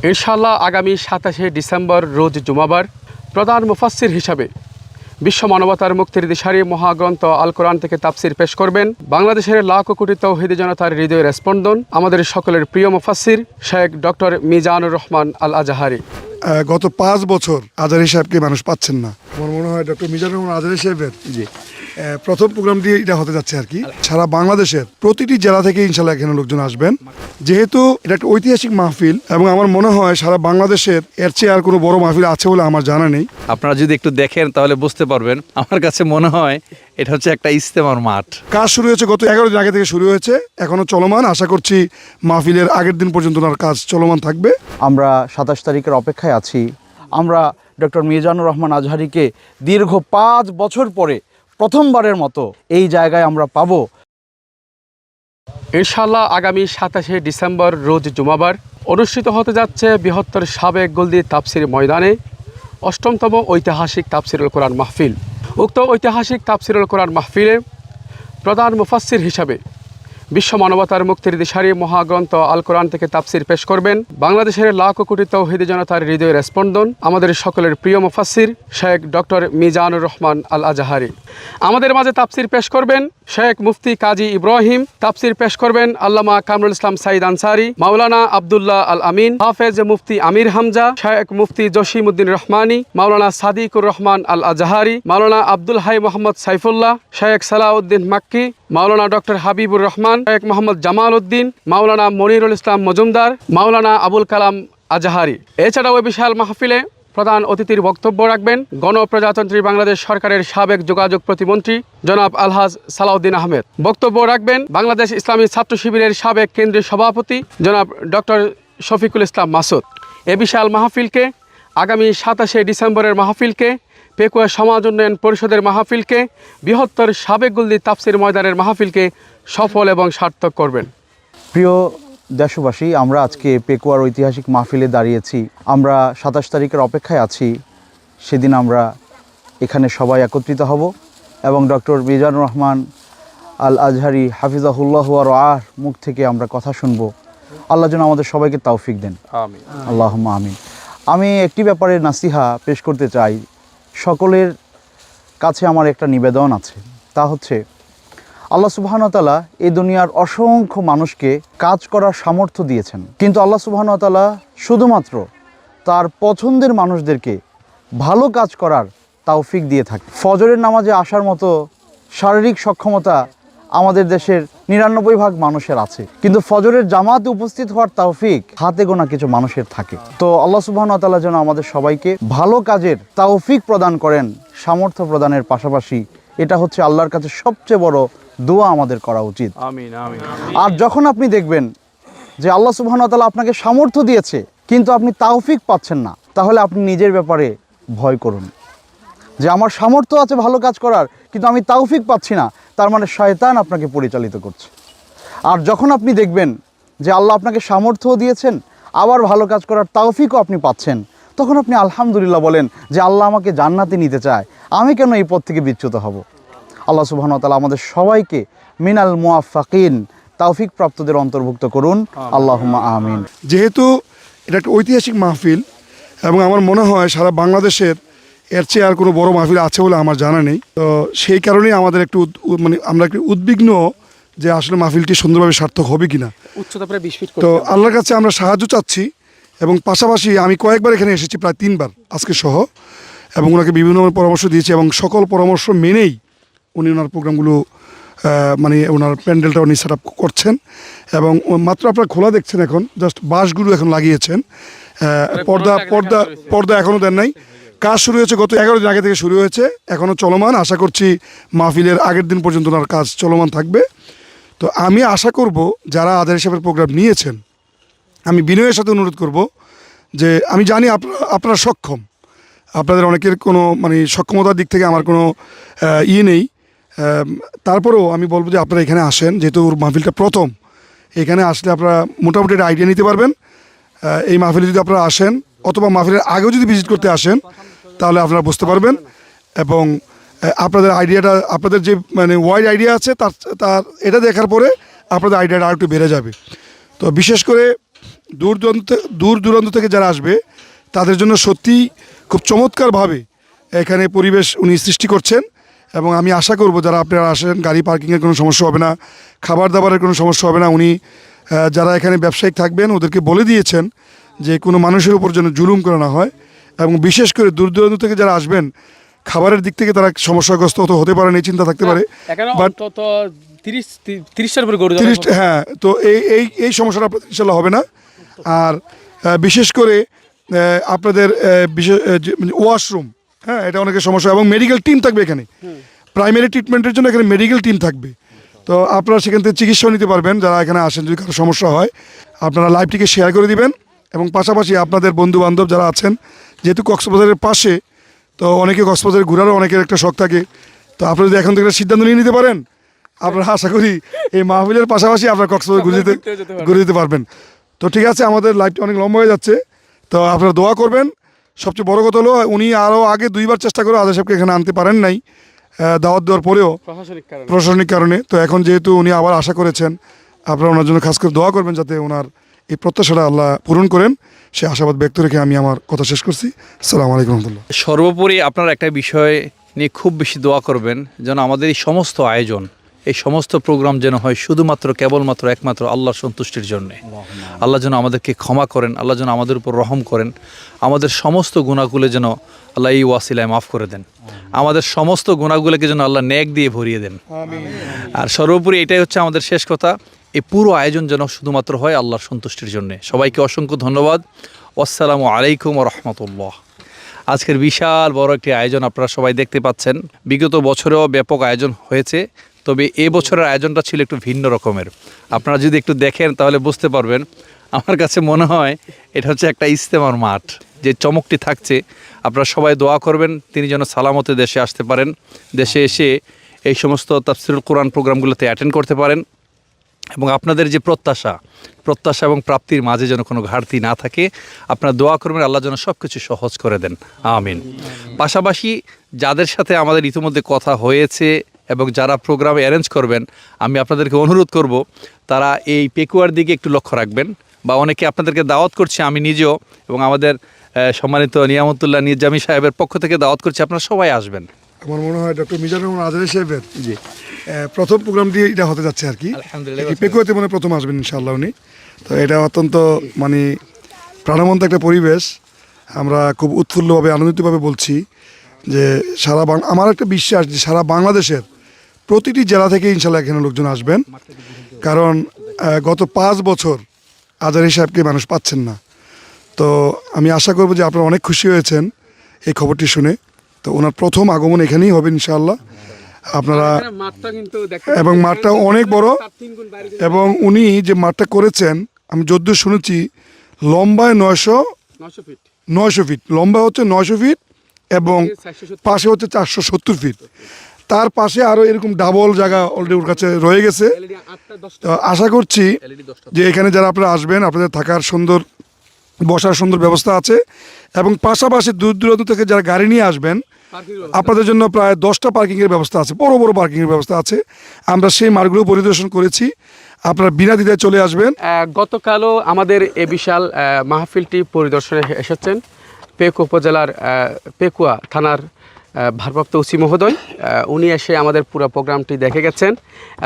ইনশাআল্লাহ আগামী 27শে ডিসেম্বর রোজ জুমাবার প্রধান মুফাসসির হিসাবে বিশ্ব মানবতার মুক্তির দিশারি মহাগ্রন্থ আল কোরআন থেকে তাফসির পেশ করবেন বাংলাদেশের লাখ কোটি তৌহিদি জনতার হৃদয়ের স্পন্দন আমাদের সকলের প্রিয় মুফাসসির শেখ ডক্টর মিজানুর রহমান আল আজহারি। গত 5 বছর আজহারি সাহেবকে মানুষ পাচ্ছেন না। আমার মনে হয় ডক্টর মিজানুর রহমান আজহারি সাহেবের প্রথম প্রোগ্রামটি এটা হতে যাচ্ছে আর কি। সারা বাংলাদেশের প্রতিটি জেলা থেকে ইনশাল্লাহ এখানে লোকজন আসবেন, যেহেতু এটা একটা ঐতিহাসিক মাহফিল এবং আমার মনে হয় সারা বাংলাদেশের এর চেয়ে আর কোনো বড় মাহফিল আছে বলে আমার জানা নেই। আপনারা যদি একটু দেখেন তাহলে বুঝতে পারবেন। আমার কাছে মনে হয় এটা হচ্ছে একটা ইজতেমার মাঠ। কাজ শুরু হয়েছে গত 11 দিন আগে থেকে শুরু হয়েছে, এখনো চলমান। আশা করছি মাহফিলের আগের দিন পর্যন্ত ওনার কাজ চলমান থাকবে। আমরা 27 তারিখের অপেক্ষায় আছি। আমরা ডক্টর মিজানুর রহমান আজহারিকে দীর্ঘ 5 বছর পরে প্রথমবারের মতো এই জায়গায় আমরা পাবো। ইনশাআল্লাহ আগামী 27শে ডিসেম্বর রোজ জুমাবার অনুষ্ঠিত হতে যাচ্ছে বৃহত্তর সাবেক গোলদি তাফসির ময়দানে 8তম ঐতিহাসিক তাফসিরুল কোরআন মাহফিল। উক্ত ঐতিহাসিক তাফসিরুল কোরআন মাহফিলে প্রধান মুফাসসির হিসাবে বিশ্ব মানবতার মুক্তির দিশারি মহাগ্রন্থ আল কোরআন থেকে তাফসির পেশ করবেন বাংলাদেশের লাখ কোটি তৌহিদি জনতার হৃদয়ের স্পন্দন আমাদের সকলের প্রিয় মুফাসসির শেখ ডক্টর মিজানুর রহমান আল আজহারি। আমাদের মাঝে তাফসির পেশ করবেন শেখ মুফতি কাজী ইব্রাহিম, তাফসির পেশ করবেন আল্লামা কামরুল ইসলাম সাইদ আনসারি, মাওলানা আব্দুল্লাহ আল আমিন, হাফেজ মুফতি আমির হামজা, শেখ মুফতি জসিমউদ্দিন রহমানি, মাওলানা সাদিকুর রহমান আল আজহারি, মাওলানা আব্দুল হাই মোহাম্মদ সাইফুল্লাহ, শেখ সালাউদ্দিন মাক্কি, মাওলানা ডক্টর হাবিবুর রহমান, শেখ মোহাম্মদ জামাল উদ্দিন, মাওলানা মনিরুল ইসলাম মজুমদার, মাওলানা আবুল কালাম আজহারি। এছাড়াও ওই বিশাল মাহফিলে প্রধান অতিথির বক্তব্য রাখবেন গণপ্রজাতন্ত্রী বাংলাদেশ সরকারের সাবেক যোগাযোগ প্রতিমন্ত্রী জনাব আলহাজ সালাউদ্দিন আহমেদ। বক্তব্য রাখবেন বাংলাদেশ ইসলামী ছাত্র শিবিরের সাবেক কেন্দ্রীয় সভাপতি জনাব ডক্টর শফিকুল ইসলাম মাসুদ। এ বিশাল মাহফিলকে আগামী 27শে ডিসেম্বরের মাহফিলকে পেকুয়া সমাজ উন্নয়ন পরিষদের মাহফিলকে বৃহত্তর সাবেক গোলদি তাফসির ময়দানের মাহফিলকে সফল এবং সার্থক করবেন। প্রিয় দেশবাসী, আমরা আজকে পেকুয়ার ঐতিহাসিক মাহফিলে দাঁড়িয়েছি। আমরা 27 তারিখের অপেক্ষায় আছি। সেদিন আমরা এখানে সবাই একত্রিত হব এবং ডক্টর মিজানুর রহমান আল আজহারি হাফিজাহুল্লাহ ওয়া রাআহ মুখ থেকে আমরা কথা শুনবো। আল্লাহ যেন আমাদের সবাইকে তৌফিক দেন, আমিন, আল্লাহুম্মা আমিন। আমি একটি ব্যাপারে নাসিহা পেশ করতে চাই। সকলের কাছে আমার একটা নিবেদন আছে, তা হচ্ছে আল্লাহ সুবহানাহু ওয়া তাআলা এই দুনিয়ার অসংখ্য মানুষকে কাজ করার সামর্থ্য দিয়েছেন, কিন্তু আল্লাহ সুবহানাহু ওয়া তাআলা শুধুমাত্র তার পছন্দের মানুষদেরকে ভালো কাজ করার তৌফিক দিয়ে থাকে। ফজরের নামাজে আসার মতো শারীরিক সক্ষমতা আমাদের দেশের 99% মানুষের আছে, কিন্তু ফজরের জামাতে উপস্থিত হওয়ার তৌফিক হাতে গোনা কিছু মানুষের থাকে। তো আল্লাহ সুবহানাহু ওয়া তাআলা যেন আমাদের সবাইকে ভালো কাজের তৌফিক প্রদান করেন, সামর্থ্য প্রদানের পাশাপাশি এটা হচ্ছে আল্লাহর কাছে সবচেয়ে বড় দোয়া আমাদের করা উচিত। আমিন আমিন। আর যখন আপনি দেখবেন যে আল্লাহ সুবহানাহু ওয়া তাআলা আপনাকে সামর্থ্য দিয়েছে কিন্তু আপনি তৌফিক পাচ্ছেন না, তাহলে আপনি নিজের ব্যাপারে ভয় করুন যে আমার সামর্থ্য আছে ভালো কাজ করার কিন্তু আমি তৌফিক পাচ্ছি না, তার মানে শয়তান আপনাকে পরিচালিত করছে। আর যখন আপনি দেখবেন যে আল্লাহ আপনাকে সামর্থ্যও দিয়েছেন আবার ভালো কাজ করার তৌফিকও আপনি পাচ্ছেন, তখন আপনি আলহামদুলিল্লাহ বলেন যে আল্লাহ আমাকে জান্নাতে নিতে চায়, আমি কেন এই পথ থেকে বিচ্যুত হব। আল্লাহ সুবহানাহু ওয়া তাআলা আমাদের সবাইকে মিনাল মুওয়াফফাকিন তৌফিক প্রাপ্তদের অন্তর্ভুক্ত করুন, আল্লাহুম্মা আমিন। যেহেতু এটা একটা ঐতিহাসিক মাহফিল এবং আমার মনে হয় সারা বাংলাদেশের এর চেয়ে আর কোনো বড় মাহফিল আছে বলে আমার জানা নেই, তো সেই কারণেই আমাদের একটু আমরা একটু উদ্বিগ্ন যে আসলে মাহফিলটি সুন্দরভাবে সার্থক হবে কিনা। উচ্চতা প্রায় 20 ফিট। তো আল্লাহর কাছে আমরা সাহায্য চাচ্ছি এবং পাশাপাশি আমি কয়েকবার এখানে এসেছি, প্রায় 3বার আজকে সহ, এবং ওনাকে বিভিন্ন পরামর্শ দিয়েছি এবং সকল পরামর্শ মেনেই উনি ওনার প্রোগ্রামগুলো ওনার প্যান্ডেলটা উনি সেট আপ করছেন এবং মাত্র আপনারা খোলা দেখছেন, এখন জাস্ট বাঁশগুলো এখন লাগিয়েছেন, পর্দা এখনও দেন নাই। কাজ শুরু হয়েছে গত 11 দিন আগে থেকে শুরু হয়েছে, এখনও চলমান। আশা করছি মাহফিলের আগের দিন পর্যন্ত ওনার কাজ চলমান থাকবে। তো আমি আশা করব যারা আজহারি সাহেবের প্রোগ্রাম নিয়েছেন, আমি বিনয়ের সাথে অনুরোধ করব যে আমি জানি আপনারা সক্ষম, আপনাদের অনেকের কোনো সক্ষমতার দিক থেকে আমার কোনো নেই, তারপরেও আমি বলবো যে আপনারা এখানে আসেন, যেহেতু মাহফিলটা প্রথম, এখানে আসলে আপনারা মোটামুটি একটা আইডিয়া নিতে পারবেন। এই মাহফিলে যদি আপনারা আসেন অথবা মাহফিলের আগেও যদি ভিজিট করতে আসেন তাহলে আপনারা বুঝতে পারবেন এবং আপনাদের আইডিয়াটা, আপনাদের যে ওয়াইড আইডিয়া আছে তার এটা দেখার পরে আপনাদের আইডিয়াটা আর একটু বেড়ে যাবে। তো বিশেষ করে দূর দূরান্ত থেকে যারা আসবে তাদের জন্য সত্যিই খুব চমৎকারভাবে এখানে পরিবেশ উনি সৃষ্টি করছেন। এবং আমি আশা করব যারা আপনারা আসেন গাড়ি পার্কিংয়ের কোনো সমস্যা হবে না, খাবার দাবারের কোনো সমস্যা হবে না। উনি যারা এখানে ব্যবসায়িক থাকবেন ওদেরকে বলে দিয়েছেন যে কোনো মানুষের উপর যেন জুলুম করা না হয়, এবং বিশেষ করে দূর দূরান্ত থেকে যারা আসবেন খাবারের দিক থেকে তারা সমস্যাগ্রস্ত হতে পারেন, এই চিন্তা থাকতে পারে। বাট 30টার উপরে গরু 30, হ্যাঁ, তো এই সমস্যাটা আপনাদের ইনশাল্লাহ হবে না। আর বিশেষ করে আপনাদের বিশেষ ওয়াশরুম, হ্যাঁ, এটা অনেকের সমস্যা, এবং মেডিকেল টিম থাকবে এখানে। প্রাইমারি ট্রিটমেন্টের জন্য এখানে মেডিকেল টিম থাকবে, তো আপনারা সেখান থেকে চিকিৎসা নিতে পারবেন। যারা এখানে আসেন যদি কারো সমস্যা হয় আপনারা লাইভটিকে শেয়ার করে দিবেন, এবং পাশাপাশি আপনাদের বন্ধু বান্ধব যারা আছেন, যেহেতু কক্সবাজারের পাশে, তো অনেকে কক্সবাজারে ঘোরারও অনেকের একটা শখ থাকে, তো আপনারা যদি এখন থেকে একটা সিদ্ধান্ত নিয়ে নিতে পারেন, আপনারা আশা করি এই মাহফিলের পাশাপাশি আপনারা কক্সবাজার ঘুরে যেতে পারবেন। তো ঠিক আছে, আমাদের লাইভটি অনেক লম্বা হয়ে যাচ্ছে, তো আপনারা দোয়া করবেন। সবচেয়ে বড় কথা হলো উনি আরও আগে 2বার চেষ্টা করে আজাদ সাহেবকে এখানে আনতে পারেন নাই দাওয়াত দেওয়ার পরেও প্রশাসনিক কারণে। তো এখন যেহেতু উনি আবার আশা করেছেন, আপনারা ওনার জন্য খাস করে দোয়া করবেন যাতে ওনার এই প্রত্যাশাটা আল্লাহ পূরণ করেন, সে আশাবাদ ব্যক্ত রেখে আমি আমার কথা শেষ করছি। আসসালামু আলাইকুম রহমতুল্লাহ। সর্বোপরি আপনারা একটা বিষয় নিয়ে খুব বেশি দোয়া করবেন, যেন আমাদের এই সমস্ত আয়োজন, এই সমস্ত প্রোগ্রাম যেন হয় শুধুমাত্র কেবলমাত্র একমাত্র আল্লাহর সন্তুষ্টির জন্যে। আল্লাহ যেন আমাদেরকে ক্ষমা করেন, আল্লাহ যেন আমাদের উপর রহম করেন, আমাদের সমস্ত গুনাহগুলো যেন আল্লাহ এই ওয়াসিলায় মাফ করে দেন, আমাদের সমস্ত গুনাহগুলোকে যেন আল্লাহ নেক দিয়ে ভরিয়ে দেন। আর সর্বোপরি এটাই হচ্ছে আমাদের শেষ কথা, এই পুরো আয়োজন যেন শুধুমাত্র হয় আল্লাহর সন্তুষ্টির জন্যে। সবাইকে অসংখ্য ধন্যবাদ। আসসালামু আলাইকুম রহমতুল্লাহ। আজকের বিশাল বড় একটি আয়োজন আপনারা সবাই দেখতে পাচ্ছেন। বিগত বছরেও ব্যাপক আয়োজন হয়েছে, তবে এই বছরের আয়োজনটা ছিল একটু ভিন্ন রকমের। আপনারা যদি একটু দেখেন তাহলে বুঝতে পারবেন। আমার কাছে মনে হয় এটা হচ্ছে একটা ইজতেমার মাঠ, যে চমকটি থাকছে। আপনারা সবাই দোয়া করবেন তিনি যেন সালামতে দেশে আসতে পারেন, দেশে এসে এই সমস্ত তাফসিরুল কোরআন প্রোগ্রামগুলোতে অ্যাটেন্ড করতে পারেন, এবং আপনাদের যে প্রত্যাশা এবং প্রাপ্তির মাঝে যেন কোনো ঘাটতি না থাকে। আপনারা দোয়া করবেন আল্লাহ যেন সব কিছু সহজ করে দেন, আমিন। পাশাপাশি যাদের সাথে আমাদের ইতিমধ্যে কথা হয়েছে এবং যারা প্রোগ্রাম অ্যারেঞ্জ করবেন, আমি আপনাদেরকে অনুরোধ করব তারা এই পেকুয়ার দিকে একটু লক্ষ্য রাখবেন। বা অনেকে আপনাদেরকে দাওয়াত করছি, আমি নিজেও এবং আমাদের সম্মানিত নিয়ামতুল্লাহ নিজামী সাহেবের পক্ষ থেকে দাওয়াত করছি, আপনারা সবাই আসবেন। আমার মনে হয় ডক্টর মিজানুর রহমান আজহারী সাহেবের প্রথম প্রোগ্রামটি এটা হতে যাচ্ছে আর কি। পেকুয়াতে মনে প্রথম আসবেন ইনশাআল্লাহ উনি। তো এটা অত্যন্ত মানে প্রাণবন্ত একটা পরিবেশ। আমরা খুব উৎফুল্লভাবে আনন্দিতভাবে বলছি যে আমার একটা বিশ্বাস যে সারা বাংলাদেশের প্রতিটি জেলা থেকে ইনশাআল্লাহ এখানে লোকজন আসবেন, কারণ গত 5 বছর আজহারী সাহেবকে মানুষ পাচ্ছেন না। তো আমি আশা করব যে আপনারা অনেক খুশি হয়েছেন এই খবরটি শুনে। তো ওনার প্রথম আগমন এখানেই হবে ইনশাআল্লাহ। আপনারা এবং মাঠটা অনেক বড়, এবং উনি যে মাঠটা করেছেন আমি যদ্দূর শুনেছি লম্বায় 900 ফিট, লম্বা হচ্ছে 900 ফিট এবং পাশে হচ্ছে 470 ফিট। তার পাশে আরও এরকম ডাবল জায়গা অলরেডি ওর কাছে রয়ে গেছে। তো আশা করছি যে এখানে যারা আপনারা আসবেন আপনাদের থাকার সুন্দর, বসার সুন্দর ব্যবস্থা আছে, এবং পাশাপাশি দূর দূরান্ত থেকে যারা গাড়ি নিয়ে আসবেন আপনাদের জন্য প্রায় 10টা পার্কিংয়ের ব্যবস্থা আছে, বড় বড় পার্কিংয়ের ব্যবস্থা আছে। আমরা সেই মার্গগুলো পরিদর্শন করেছি, আপনারা বিনা দ্বিধায় চলে আসবেন। গতকালও আমাদের এই বিশাল মাহফিলটি পরিদর্শনে এসেছেন পেকুয়া উপজেলার পেকুয়া থানার ভারপ্রাপ্ত ওসি মহোদয়। উনি এসে আমাদের পুরো প্রোগ্রামটি দেখে গেছেন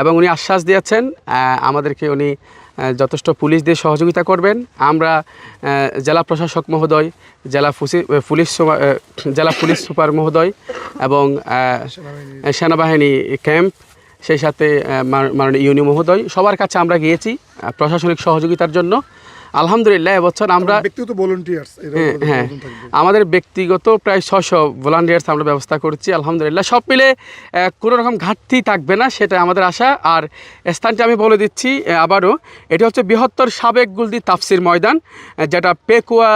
এবং উনি আশ্বাস দিয়েছেন আমাদেরকে উনি যথেষ্ট পুলিশ দিয়ে সহযোগিতা করবেন। আমরা জেলা প্রশাসক মহোদয়, জেলা পুলিশ সুপার মহোদয় এবং সেনাবাহিনী ক্যাম্প, সেই সাথে মাননীয় ইউনি মহোদয়, সবার কাছে আমরা গিয়েছি প্রশাসনিক সহযোগিতার জন্য। আলহামদুলিল্লাহ এবছর আমরা ব্যক্তিগত ভলান্টিয়ার্স, হ্যাঁ আমাদের ব্যক্তিগত প্রায় 600 ভলান্টিয়ার্স আমরা ব্যবস্থা করছি। আলহামদুলিল্লাহ সব মিলে কোনো রকম ঘাটতি থাকবে না, সেটা আমাদের আশা। আর স্থানটি আমি বলে দিচ্ছি আবারও, এটি হচ্ছে বৃহত্তর সাবেক গুলদি তাফসির ময়দান, যেটা পেকুয়া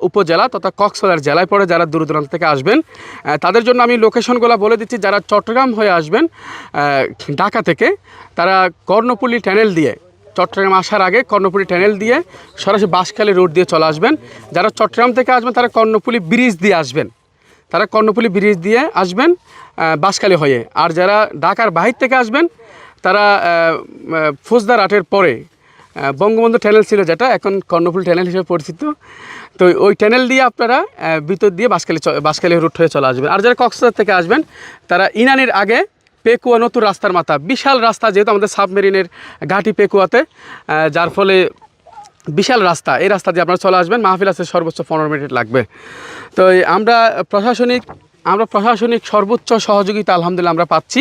উপজেলা তথা কক্সবাজার জেলায় পড়ে। যারা দূর দূরান্ত থেকে আসবেন তাদের জন্য আমি লোকেশনগুলো বলে দিচ্ছি। যারা চট্টগ্রাম হয়ে আসবেন ঢাকা থেকে, তারা কর্ণফুলী টানেল দিয়ে, চট্টগ্রাম আসার আগে কর্ণফুলী টানেল দিয়ে সরাসরি বাঁশখালী রোড দিয়ে চলে আসবেন। যারা চট্টগ্রাম থেকে আসবেন তারা কর্ণফুলী ব্রিজ দিয়ে আসবেন, বাঁশখালী হয়ে। আর যারা ঢাকার বাহির থেকে আসবেন তারা ফৌজদারহাটের পরে বঙ্গবন্ধু টানেল ছিল, যেটা এখন কর্ণফুলী টানেল হিসেবে পরিচিত। তো ওই টানেল দিয়ে আপনারা ভিতর দিয়ে বাঁশখালী রুট হয়ে চলে আসবেন। আর যারা কক্সবাজার থেকে আসবেন তারা ইনানির আগে পেকুয়া নতুন রাস্তার মাথা, বিশাল রাস্তা, যেহেতু আমাদের সাবমেরিনের ঘাঁটি পেকুয়াতে, যার ফলে বিশাল রাস্তা, এই রাস্তা দিয়ে আপনারা চলে আসবেন। মাহফিল আছে সর্বোচ্চ 15 মিনিট লাগবে। তো আমরা প্রশাসনিক সর্বোচ্চ সহযোগিতা আলহামদুলিল্লাহ আমরা পাচ্ছি।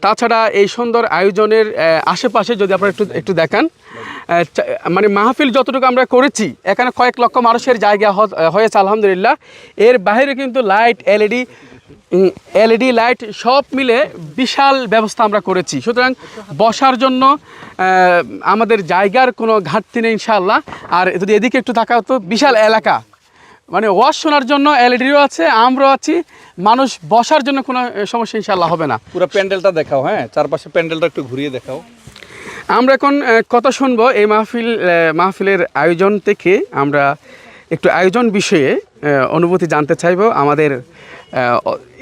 তাছাড়া এই সুন্দর আয়োজনের আশেপাশে যদি আপনারা একটু দেখান, মানে মাহফিল যতটুকু আমরা করেছি, এখানে কয়েক লক্ষ মানুষের জায়গা হয়েছে আলহামদুলিল্লাহ। এর বাইরে কিন্তু লাইট, এলইডি লাইট সব মিলে বিশাল ব্যবস্থা আমরা করেছি। সুতরাং বসার জন্য আমাদের জায়গার কোনো ঘাটতি নেই ইনশাআল্লাহ। আর যদি এদিকে একটু তাকাও তো বিশাল এলাকা, মানে ওয়াজ শোনার জন্য এলইডিও আছে, আমরাও আছি, মানুষ বসার জন্য কোনো সমস্যা ইনশাআল্লাহ হবে না। পুরো প্যান্ডেলটা দেখাও, হ্যাঁ, চারপাশে প্যান্ডেলটা একটু ঘুরিয়ে দেখাও। আমরা এখন কথা শুনবো এই মাহফিলের আয়োজন থেকে। আমরা একটু আয়োজন বিষয়ে অনুভূতি জানতে চাইব। আমাদের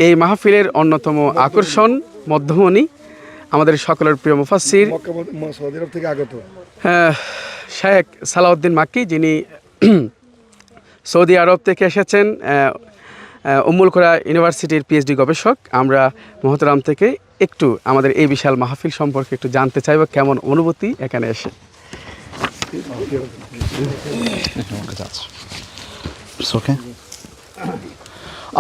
এই মাহফিলের অন্যতম আকর্ষণ মধ্যমণি, আমাদের সকলের প্রিয় মুফাসসির সৌদি আরব থেকে আগত শেখ সালাউদ্দিন মাক্কি, যিনি সৌদি আরব থেকে এসেছেন, উম্মুল কোরা ইউনিভার্সিটির পিএইচডি গবেষক। আমরা মোহতারাম থেকে একটু আমাদের এই বিশাল মাহফিল সম্পর্কে একটু জানতে চাইব, কেমন অনুভূতি এখানে এসে।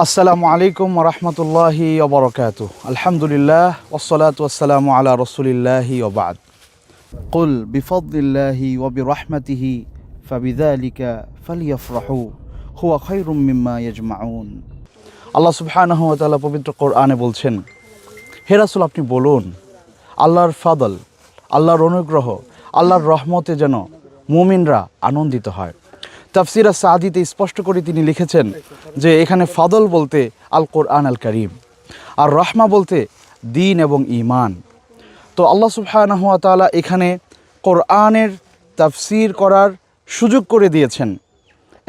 আসসালামু আলাইকুম ওয়া রাহমাতুল্লাহি ওয়া বারাকাতুহু। আলহামদুলিল্লাহ ওয়াসসালাতু ওয়াসসালামু আলা রাসূলিল্লাহি ওয়া বা'দ। কুল বিফাদলিল্লাহি ওয়া বিরহমাতিহি ফাবিযালিকা ফালইফরাহু হুয়া খায়রুম মিম্মা ইয়াজমাউন। আল্লাহ সুবহানাহু ওয়া তাআলা পবিত্র কোরআনে বলছেন, হে রাসূল আপনি বলুন, আল্লাহর ফাদল, আল্লাহর অনুগ্রহ, আল্লাহর রহমতে যেন মুমিনরা আনন্দিত হয়। তাফসির সাদিতে স্পষ্ট করে তিনি লিখেছেন যে এখানে ফাদল বলতে আল কোরআন আল কারীম, আর রহমা বলতে দ্বীন এবং ঈমান। তো আল্লাহ সুবহানাহু ওয়া তাআলা এখানে কোরআনের তাফসির করার সুযোগ করে দিয়েছেন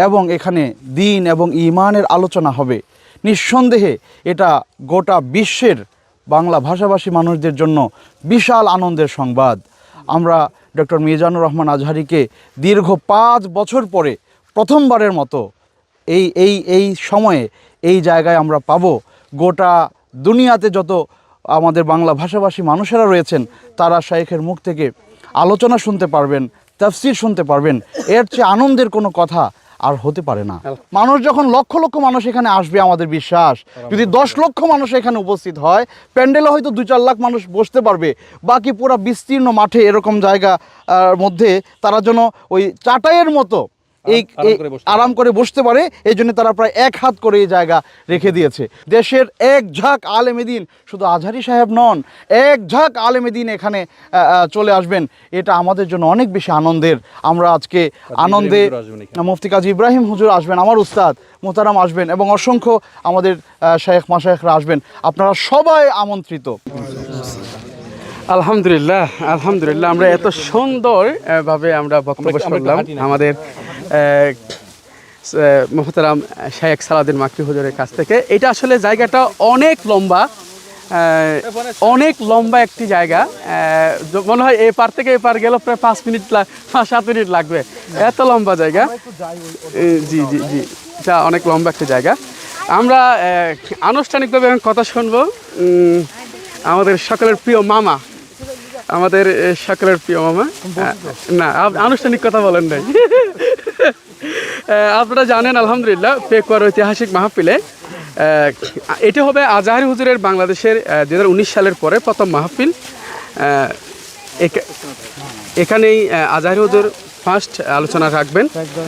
এবং এখানে দ্বীন এবং ঈমানের আলোচনা হবে। নিঃসন্দেহে এটা গোটা বিশ্বের বাংলা ভাষাভাষী মানুষদের জন্য বিশাল আনন্দের সংবাদ। আমরা ডক্টর মিজানুর রহমান আজহারীকে দীর্ঘ 5 বছর পরে প্রথমবারের মতো এই সময়ে এই জায়গায় আমরা পাবো। গোটা দুনিয়াতে যত আমাদের বাংলা ভাষাভাষী মানুষেরা রয়েছেন তারা শাইখের মুখ থেকে আলোচনা শুনতে পারবেন, তাফসির শুনতে পারবেন। এর চেয়ে আনন্দের কোনো কথা আর হতে পারে না। মানুষ যখন লক্ষ লক্ষ মানুষ এখানে আসবে, আমাদের বিশ্বাস যদি 10 লক্ষ মানুষ এখানে উপস্থিত হয়, প্যান্ডেলে হয়তো 2-4 লাখ মানুষ বসতে পারবে, বাকি পুরো বিস্তীর্ণ মাঠে এরকম জায়গা মধ্যে তারা যেন ওই চাটাইয়ের মতো আরাম করে বসতে পারে, এই জন্য তারা প্রায় 1 হাত করে এই জায়গা রেখে দিয়েছে। দেশের এক ঝাঁক আলেমে দ্বীন, শুধু আজহারী সাহেব নন, এক ঝাঁক আলেমে দ্বীন এখানে চলে আসবেন। এটা আমাদের জন্য অনেক বেশি আনন্দের। আমরা আজকে আনন্দে মুফতি কাজী ইব্রাহিম হুজুর আসবেন, আমার উস্তাদ মোহতারাম আসবেন, এবং অসংখ্য আমাদের শায়েখ মাশায়েখরা আসবেন। আপনারা সবাই আমন্ত্রিত। আলহামদুলিল্লাহ, আমরা এত সুন্দর ভাবে আমরা বক্তব্য শুনলাম আমাদের মোহতারাম শেখ সালাউদ্দিন মাক্কি হুজুরের কাছ থেকে। এটা আসলে জায়গাটা অনেক লম্বা একটি জায়গা। মনে হয় এপার থেকে এপার গেল প্রায় 5-7 মিনিট লাগবে, এত লম্বা জায়গা। জি, এটা অনেক লম্বা একটি জায়গা। আমরা আনুষ্ঠানিকভাবে এখন কথা শুনবো আমাদের সকলের প্রিয় মামা, না আনুষ্ঠানিক কথা বলেন নাই। আপনারা জানেন আলহামদুলিল্লাহ পেকুয়ার ঐতিহাসিক মাহফিলে এটি হবে আজহারী হুজুরের বাংলাদেশের 2019 সালের পরে প্রথম মাহফিল। এখানেই আজহারী হুজুর ফার্স্ট আলোচনা রাখবেন।